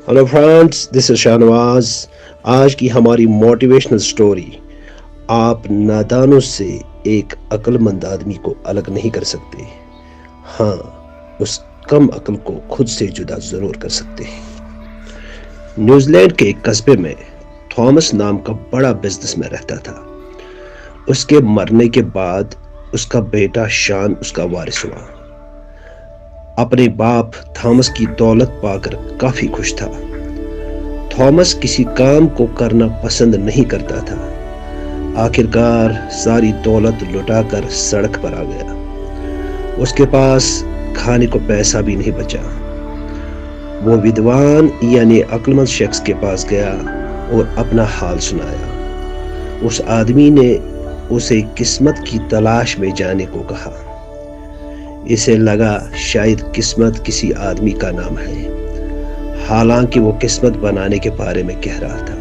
Hello friends, دس از شاہنواز۔ آج کی ہماری موٹیویشنل سٹوری: آپ نادانوں سے ایک عقل مند آدمی کو الگ نہیں کر سکتے، ہاں اس کم عقل کو خود سے جدا ضرور کر سکتے ہیں۔ نیوزی لینڈ کے ایک قصبے میں تھامس نام کا بڑا بزنس مین رہتا تھا۔ اس کے مرنے کے بعد اس کا بیٹا شان اس کا وارث ہوا۔ اپنے باپ تھامس کی دولت پا کر کافی خوش تھا۔ تھامس کسی کام کو کرنا پسند نہیں کرتا تھا۔ آخرکار ساری دولت لٹا کر سڑک پر آ گیا۔ اس کے پاس کھانے کو پیسہ بھی نہیں بچا۔ وہ ودوان یعنی عقل مند شخص کے پاس گیا اور اپنا حال سنایا۔ اس آدمی نے اسے قسمت کی تلاش میں جانے کو کہا۔ اسے لگا شاید قسمت کسی آدمی کا نام ہے، حالانکہ وہ قسمت بنانے کے بارے میں کہہ رہا تھا۔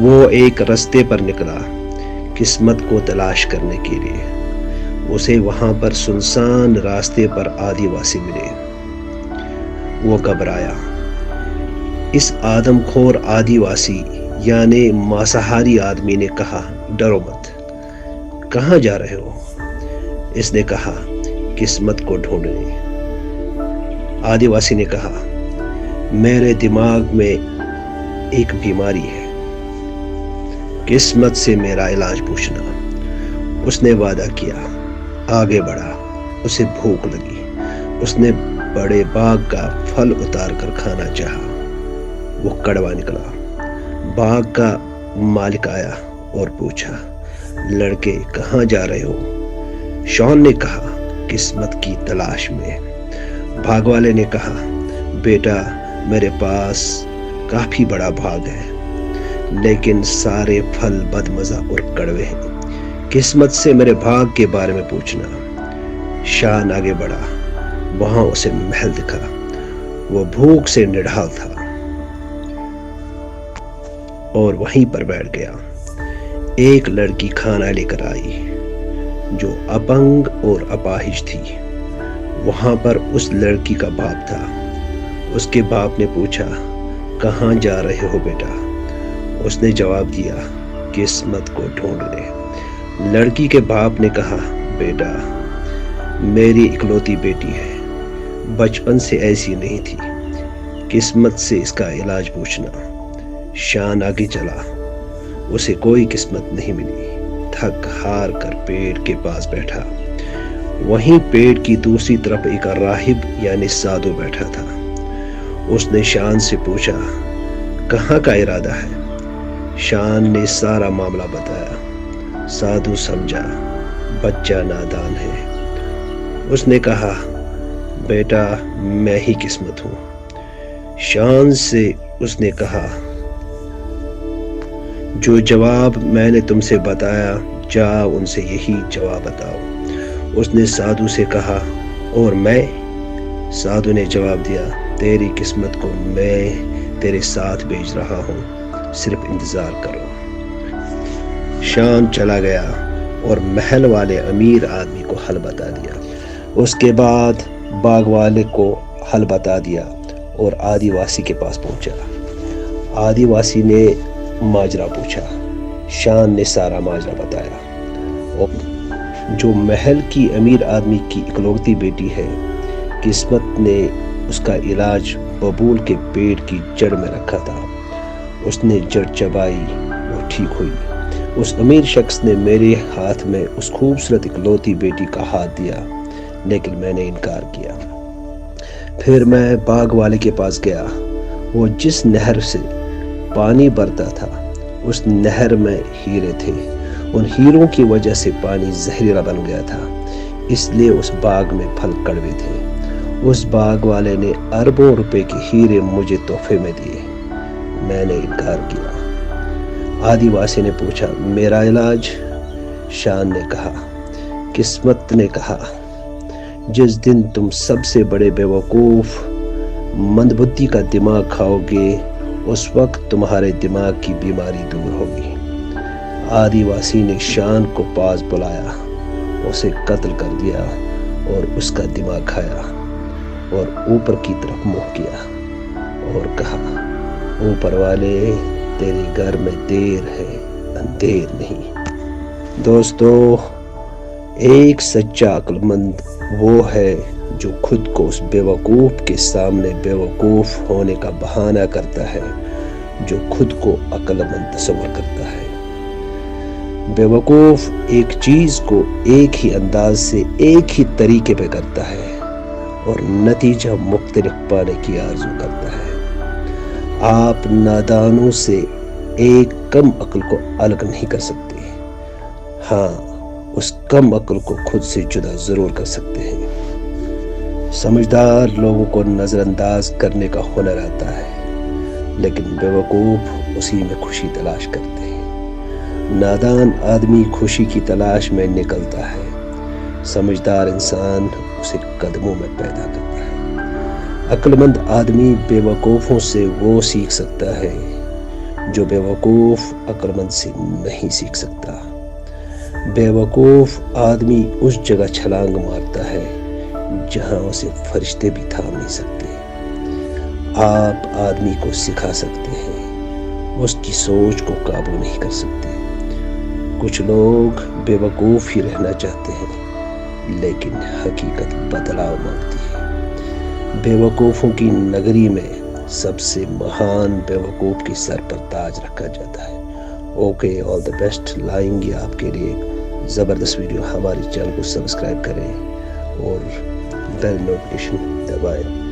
وہ ایک رستے پر نکلا قسمت کو تلاش کرنے کے لیے۔ اسے وہاں پر سنسان راستے پر آدی واسی ملے۔ وہ گھبرایا۔ اس آدم خور آدی واسی یعنی ماساہاری آدمی نے کہا، ڈرو مت، کہاں جا رہے ہو؟ اس نے کہا، قسمت کو ڈھونڈنے۔ آدی واسی نے کہا، میرے دماغ میں ایک بیماری ہے، قسمت سے میرا علاج پوچھنا۔ اس نے وعدہ کیا، آگے بڑھا۔ اسے بھوک لگی۔ اس نے بڑے باغ کا پھل اتار کر کھانا چاہا۔ وہ کڑوا نکلا۔ باغ کا مالک آیا اور پوچھا، لڑکے کہاں جا رہے ہو؟ شان نے کہا، قسمت کی تلاش میں۔ باغ والے نے کہا، بیٹا میرے پاس کافی بڑا باغ ہے، لیکن سارے پھل بدمزہ اور کڑوے ہیں۔ قسمت سے میرے باغ کے بارے میں پوچھنا۔ شان آگے بڑھا۔ وہاں اسے محل دکھا۔ وہ بھوک سے نڈھال تھا اور وہیں پر بیٹھ گیا۔ ایک لڑکی کھانا لے کر آئی جو اپنگ اور اپاہج تھی۔ وہاں پر اس لڑکی کا باپ تھا۔ اس کے باپ نے پوچھا، کہاں جا رہے ہو بیٹا؟ اس نے جواب دیا، قسمت کو ڈھونڈنے۔ لڑکی کے باپ نے کہا، بیٹا میری اکلوتی بیٹی ہے، بچپن سے ایسی نہیں تھی، قسمت سے اس کا علاج پوچھنا۔ شان آگے چلا۔ اسے کوئی قسمت نہیں ملی۔ تھک ہار کر پیڑ کے پاس بیٹھا۔ وہیں پیڑ کی دوسری طرف ایک راہب یعنی سادھو بیٹھا تھا۔ اس نے شان سے پوچھا، کہاں کا ارادہ ہے؟ شان نے سارا معاملہ بتایا۔ سادھو سمجھا بچہ نادان ہے۔ اس نے کہا، بیٹا میں ہی قسمت ہوں۔ شان سے اس نے کہا، جو جواب میں نے تم سے بتایا جاؤ ان سے یہی جواب بتاؤ۔ اس نے سادھو سے کہا، اور میں؟ سادھو نے جواب دیا، تیری قسمت کو میں تیرے ساتھ بھیج رہا ہوں، صرف انتظار کرو۔ شان چلا گیا اور محل والے امیر آدمی کو حل بتا دیا۔ اس کے بعد باغ والے کو حل بتا دیا اور آدی واسی کے پاس پہنچا۔ آدی واسی نے ماجرا پوچھا۔ شان نے سارا ماجرا بتایا۔ اور جو محل کی امیر آدمی کی اکلوتی بیٹی ہے، قسمت نے اس کا علاج ببول کے پیڑ کی جڑ میں رکھا تھا۔ اس نے جڑ چبائی، وہ ٹھیک ہوئی۔ اس امیر شخص نے میرے ہاتھ میں اس خوبصورت اکلوتی بیٹی کا ہاتھ دیا، لیکن میں نے انکار کیا۔ پھر میں باغ والے کے پاس گیا۔ وہ جس نہر سے پانی برتا تھا، اس نہر میں ہیرے تھے۔ ان ہیروں کی وجہ سے پانی زہریلا بن گیا تھا، اس لیے اس باغ میں پھل کڑوے تھے۔ اس باغ والے نے اربوں روپے کے ہیرے مجھے تحفے میں دیے، میں نے انکار کیا۔ آدی واسی نے پوچھا، میرا علاج؟ شان نے کہا، قسمت نے کہا، جس دن تم سب سے بڑے بیوقوف مندبدی کا دماغ کھاؤ گے، اس وقت تمہارے دماغ کی بیماری دور ہوگی۔ آدی واسی نے شان کو پاس بلایا، اسے قتل کر دیا اور اس کا دماغ کھایا اور اوپر کی طرف منہ کیا۔ اور کہا اوپر والے تیرے گھر میں دیر ہے اندھیر نہیں۔ دوستو، ایک سچا عقل مند وہ ہے جو خود کو اس بیوقوف کے سامنے بیوقوف ہونے کا بہانہ کرتا ہے جو خود کو عقل مند تصور کرتا ہے۔ بیوقوف ایک چیز کو ایک ہی انداز سے ایک ہی طریقے پہ کرتا ہے اور نتیجہ مختلف پانے کی آرزو کرتا ہے۔ آپ نادانوں سے ایک کم عقل کو الگ نہیں کر سکتے، ہاں اس کم عقل کو خود سے جدا ضرور کر سکتے ہیں۔ سمجھدار لوگوں کو نظر انداز کرنے کا ہنر آتا ہے، لیکن بیوقوف اسی میں خوشی تلاش کرتے ہیں۔ نادان آدمی خوشی کی تلاش میں نکلتا ہے، سمجھدار انسان اسے قدموں میں پیدا کرتا ہے۔ عقل مند آدمی بیوقوفوں سے وہ سیکھ سکتا ہے جو بیوقوف عقل مند سے نہیں سیکھ سکتا۔ بیوقوف آدمی اس جگہ چھلانگ مارتا ہے جہاں اسے فرشتے بھی تھام نہیں سکتے۔ آپ آدمی کو سکھا سکتے ہیں، اس کی سوچ کو قابو نہیں کر سکتے۔ کچھ لوگ بیوقوف ہی رہنا چاہتے ہیں، لیکن حقیقت بدلاؤ مانگتی ہے۔ بیوقوفوں کی نگری میں سب سے مہان بیوقوف کی سر پر تاج رکھا جاتا ہے۔ اوکے، آل دی بیسٹ لائیں گے آپ کے لیے زبردست ویڈیو۔ ہمارے چینل کو سبسکرائب کریں اور بیل نوٹیفکیشن دبائیں۔